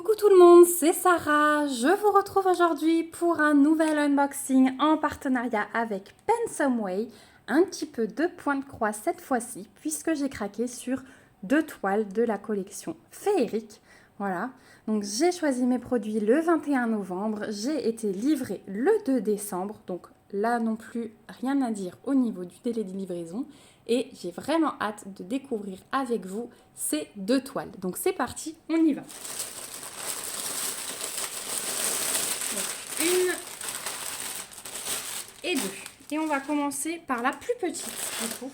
Coucou tout le monde, c'est Sarah. Je vous retrouve aujourd'hui pour un nouvel unboxing en partenariat avec Pensomeway. Un petit peu de point de croix cette fois-ci, puisque j'ai craqué sur 2 toiles de la collection féerique. Voilà, donc j'ai choisi mes produits le 21 novembre, j'ai été livrée le 2 décembre, donc là non plus rien à dire au niveau du délai de livraison. Et j'ai vraiment hâte de découvrir avec vous ces 2 toiles. Donc c'est parti, on y va. Une et deux. Et on va commencer par la plus petite. Du coup,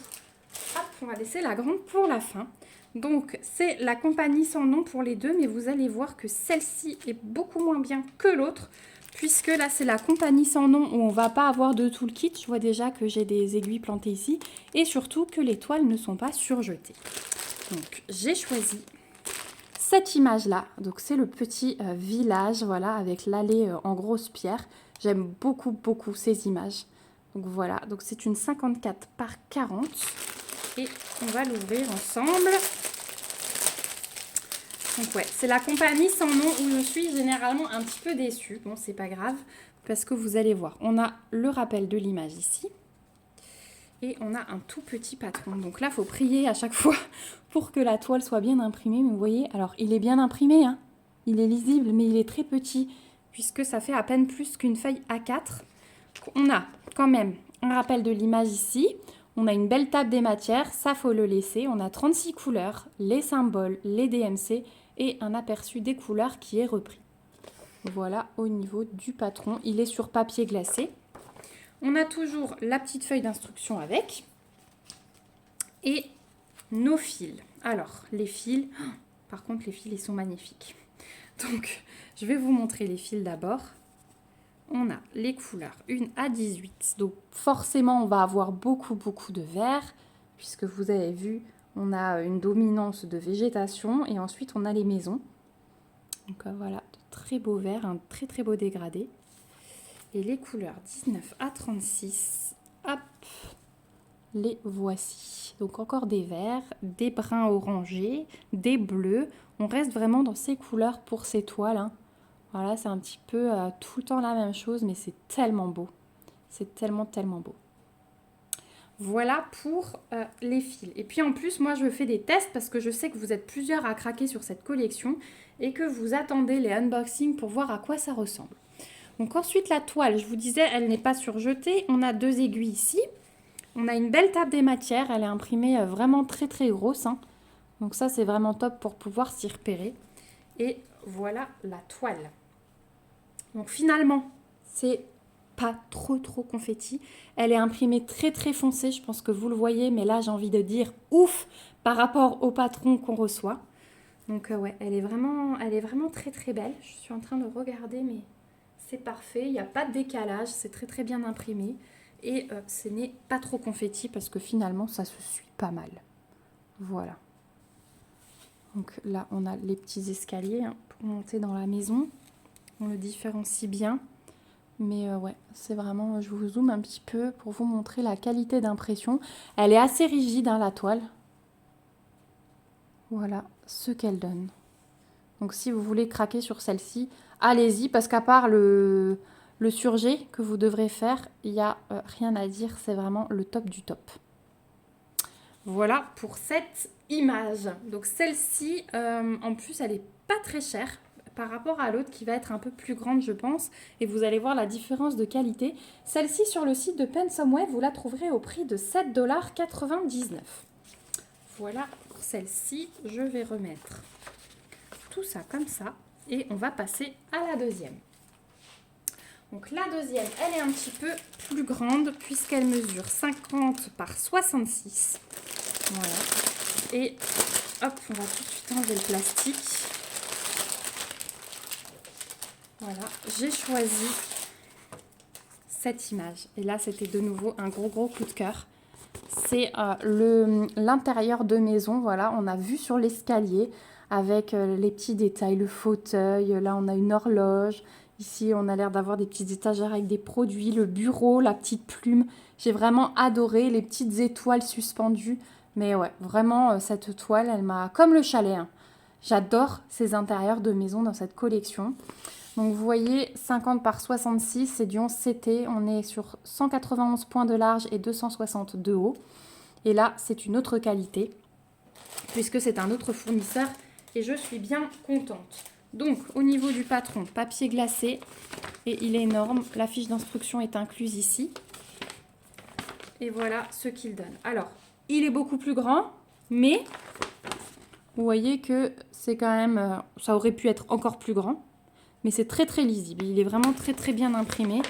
hop, on va laisser la grande pour la fin. Donc, c'est la compagnie sans nom pour les deux, mais vous allez voir que celle-ci est beaucoup moins bien que l'autre, puisque là, c'est la compagnie sans nom où on va pas avoir de toolkit. Je vois déjà que j'ai des aiguilles plantées ici, et surtout que les toiles ne sont pas surjetées. Donc, j'ai choisi cette image-là. Donc, c'est le petit village, voilà, avec l'allée en grosse pierre. J'aime beaucoup ces images. Donc, voilà. Donc, c'est une 54 par 40. Et on va l'ouvrir ensemble. Donc, ouais, c'est la compagnie sans nom où je suis généralement un petit peu déçue. Bon, c'est pas grave, parce que vous allez voir. On a le rappel de l'image ici. Et on a un tout petit patron. Donc là, il faut prier à chaque fois pour que la toile soit bien imprimée. Mais vous voyez, alors il est bien imprimé, hein. Il est lisible, mais il est très petit, puisque ça fait à peine plus qu'une feuille A4. On a quand même un rappel de l'image ici. On a une belle table des matières, ça faut le laisser. On a 36 couleurs, les symboles, les DMC et un aperçu des couleurs qui est repris. Voilà au niveau du patron. Il est sur papier glacé. On a toujours la petite feuille d'instruction avec et nos fils. Alors, les fils, par contre, les fils, ils sont magnifiques. Donc, je vais vous montrer les fils d'abord. On a les couleurs 1 à 18. Donc, forcément, on va avoir beaucoup de vert, puisque vous avez vu, on a une dominance de végétation et ensuite, on a les maisons. Donc, voilà, de très beaux verts, un très beau dégradé. Et les couleurs 19 à 36, hop, les voici. Donc encore des verts, des bruns orangés, des bleus. On reste vraiment dans ces couleurs pour ces toiles, hein. Voilà, c'est un petit peu tout le temps la même chose, mais c'est tellement beau. C'est tellement beau. Voilà pour les fils. Et puis en plus, moi je fais des tests parce que je sais que vous êtes plusieurs à craquer sur cette collection et que vous attendez les unboxings pour voir à quoi ça ressemble. Donc ensuite la toile, je vous disais, elle n'est pas surjetée. On a 2 aiguilles ici. On a une belle table des matières. Elle est imprimée vraiment très grosse, hein. Donc ça c'est vraiment top pour pouvoir s'y repérer. Et voilà la toile. Donc finalement, c'est pas trop confetti. Elle est imprimée très foncée. Je pense que vous le voyez, mais là j'ai envie de dire ouf par rapport au patron qu'on reçoit. Donc ouais, elle est vraiment très belle. Je suis en train de regarder, mais c'est parfait, il n'y a pas de décalage, c'est très bien imprimé. Et ce n'est pas trop confetti parce que finalement, ça se suit pas mal. Voilà. Donc là, on a les petits escaliers, hein, pour monter dans la maison. On le différencie bien. Mais ouais, c'est vraiment, je vous zoome un petit peu pour vous montrer la qualité d'impression. Elle est assez rigide, hein, la toile. Voilà ce qu'elle donne. Donc si vous voulez craquer sur celle-ci, allez-y, parce qu'à part le surjet que vous devrez faire, il n'y a rien à dire, c'est vraiment le top du top. Voilà pour cette image. Donc celle-ci, en plus, elle n'est pas très chère par rapport à l'autre qui va être un peu plus grande, je pense. Et vous allez voir la différence de qualité. Celle-ci, sur le site de Pensomeway, vous la trouverez au prix de 7,99 $. Voilà pour celle-ci. Je vais remettre tout ça comme ça et on va passer à la deuxième. Donc la deuxième, elle est un petit peu plus grande puisqu'elle mesure 50 par 66. Voilà. Et hop, on va tout de suite enlever le plastique. Voilà, j'ai choisi cette image. Et là, c'était de nouveau un gros coup de cœur. C'est l'intérieur de maison. Voilà, on a vu sur l'escalier avec les petits détails, le fauteuil. Là, on a une horloge. Ici, on a l'air d'avoir des petites étagères avec des produits, le bureau, la petite plume. J'ai vraiment adoré les petites étoiles suspendues. Mais ouais, vraiment, cette toile, elle m'a... Comme le chalet, hein. J'adore ces intérieurs de maison dans cette collection. Donc vous voyez, 50 par 66, c'est du 11 CT. On est sur 191 points de large et 260 de haut. Et là, c'est une autre qualité, puisque c'est un autre fournisseur. Et je suis bien contente. Donc, au niveau du patron, papier glacé. Et il est énorme. La fiche d'instruction est incluse ici. Et voilà ce qu'il donne. Alors, il est beaucoup plus grand, mais vous voyez que c'est quand même... ça aurait pu être encore plus grand. Mais c'est très très lisible. Il est vraiment très très bien imprimé.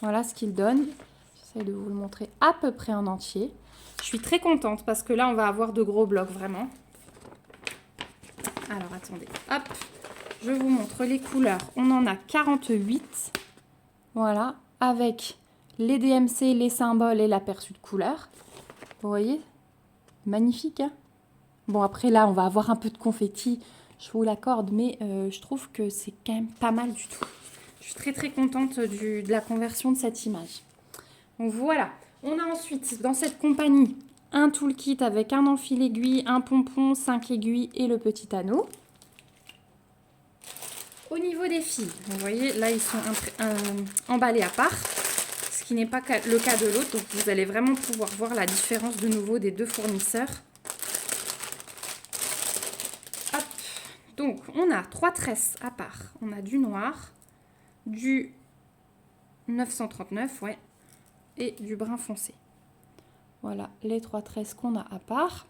Voilà ce qu'il donne. J'essaie de vous le montrer à peu près en entier. Je suis très contente parce que là, on va avoir de gros blocs vraiment. Alors, attendez. Hop, je vous montre les couleurs. On en a 48. Voilà, avec les DMC, les symboles et l'aperçu de couleurs. Vous voyez? Magnifique, hein? Bon, après là, on va avoir un peu de confetti. Je vous l'accorde, mais je trouve que c'est quand même pas mal du tout. Je suis très très contente de la conversion de cette image. Donc voilà, on a ensuite dans cette compagnie un toolkit avec un enfil aiguille, un pompon, 5 aiguilles et le petit anneau. Au niveau des fils, vous voyez, là ils sont emballés à part, ce qui n'est pas le cas de l'autre. Donc vous allez vraiment pouvoir voir la différence de nouveau des deux fournisseurs. Donc, on a 3 tresses à part. On a du noir, du 939, ouais, et du brun foncé. Voilà les 3 tresses qu'on a à part.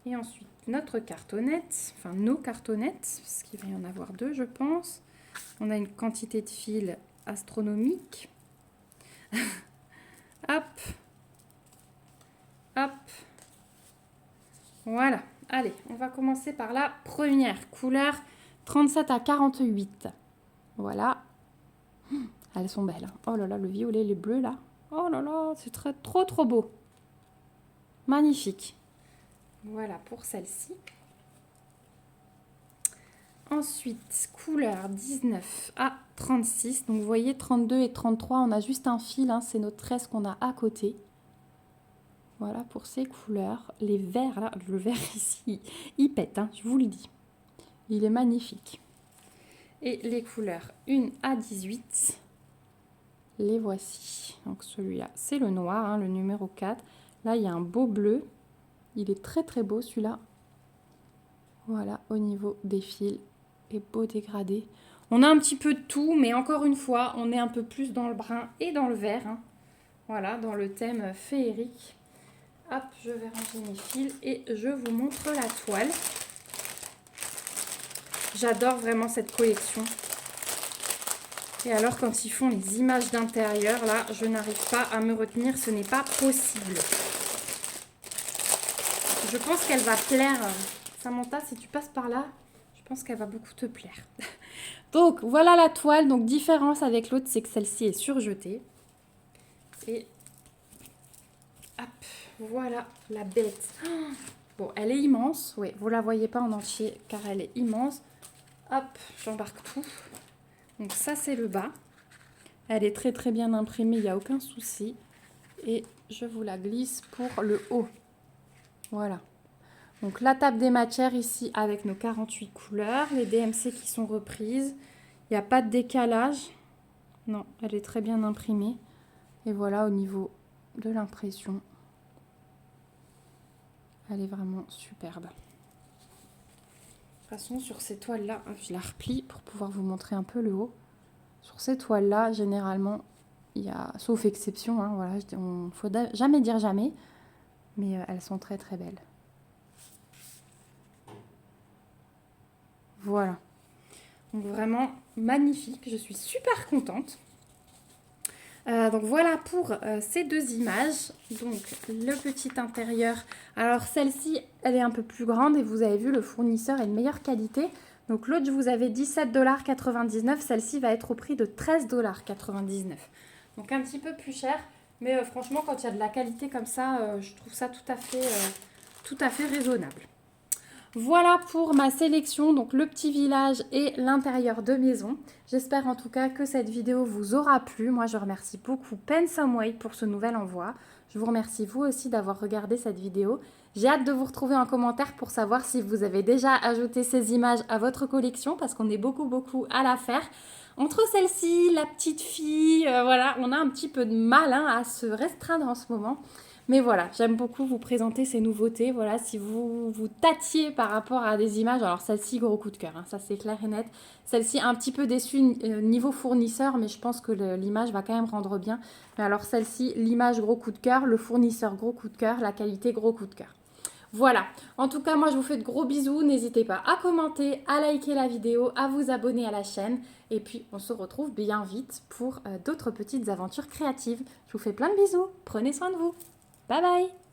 Et ensuite, notre cartonnette, enfin nos cartonnettes, parce qu'il va y en avoir 2, je pense. On a une quantité de fils astronomique. Hop, hop, voilà. Allez, on va commencer par la première couleur, 37 à 48. Voilà. Elles sont belles. Oh là là, le violet, les bleus là. Oh là là, c'est trop beau. Magnifique. Voilà pour celle-ci. Ensuite, couleur 19 à 36. Donc vous voyez, 32 et 33, on a juste un fil. Hein, c'est notre tresse qu'on a à côté. Voilà pour ces couleurs. Les verts, là, le vert ici, il pète, hein, je vous le dis. Il est magnifique. Et les couleurs 1 à 18, les voici. Donc celui-là, c'est le noir, hein, le numéro 4. Là, il y a un beau bleu. Il est très très beau celui-là. Voilà, au niveau des fils. Et beau dégradé. On a un petit peu de tout, mais encore une fois, on est un peu plus dans le brun et dans le vert. Hein. Voilà, dans le thème féerique. Hop, je vais ranger mes fils et je vous montre la toile. J'adore vraiment cette collection. Et alors, quand ils font les images d'intérieur, là, je n'arrive pas à me retenir. Ce n'est pas possible. Je pense qu'elle va plaire. Samantha, si tu passes par là, je pense qu'elle va beaucoup te plaire. Donc, voilà la toile. Donc, différence avec l'autre, c'est que celle-ci est surjetée. Et hop, voilà la bête. Bon, elle est immense. Oui, vous la voyez pas en entier car elle est immense. Hop, j'embarque tout. Donc ça, c'est le bas. Elle est très très bien imprimée, il n'y a aucun souci. Et je vous la glisse pour le haut. Voilà. Donc la table des matières ici avec nos 48 couleurs. Les DMC qui sont reprises. Il n'y a pas de décalage. Non, elle est très bien imprimée. Et voilà au niveau de l'impression. Elle est vraiment superbe. De toute façon, sur ces toiles-là, je la replie pour pouvoir vous montrer un peu le haut. Sur ces toiles-là, généralement, il y a, sauf exception, hein, voilà, il ne faut jamais dire jamais, mais elles sont très très belles. Voilà. Donc vraiment magnifique, je suis super contente. Donc voilà pour ces deux images. Donc le petit intérieur. Alors celle-ci, elle est un peu plus grande et vous avez vu, le fournisseur est de meilleure qualité. Donc l'autre, je vous avais dit 7,99 $. Celle-ci va être au prix de 13,99 $. Donc un petit peu plus cher. Mais franchement, quand il y a de la qualité comme ça, je trouve ça tout à fait raisonnable. Voilà pour ma sélection, donc le petit village et l'intérieur de maison. J'espère en tout cas que cette vidéo vous aura plu. Moi, je remercie beaucoup Pensomeway pour ce nouvel envoi. Je vous remercie vous aussi d'avoir regardé cette vidéo. J'ai hâte de vous retrouver en commentaire pour savoir si vous avez déjà ajouté ces images à votre collection parce qu'on est beaucoup à la faire. Entre celle-ci, la petite fille, voilà, on a un petit peu de mal à se restreindre en ce moment. Mais voilà, j'aime beaucoup vous présenter ces nouveautés. Voilà, si vous vous tâtiez par rapport à des images, alors celle-ci, gros coup de cœur, ça c'est clair et net. Celle-ci, un petit peu déçue niveau fournisseur, mais je pense que l'image va quand même rendre bien. Mais alors celle-ci, l'image, gros coup de cœur, le fournisseur, gros coup de cœur, la qualité, gros coup de cœur. Voilà, en tout cas, moi je vous fais de gros bisous. N'hésitez pas à commenter, à liker la vidéo, à vous abonner à la chaîne. Et puis, on se retrouve bien vite pour d'autres petites aventures créatives. Je vous fais plein de bisous. Prenez soin de vous. Bye bye.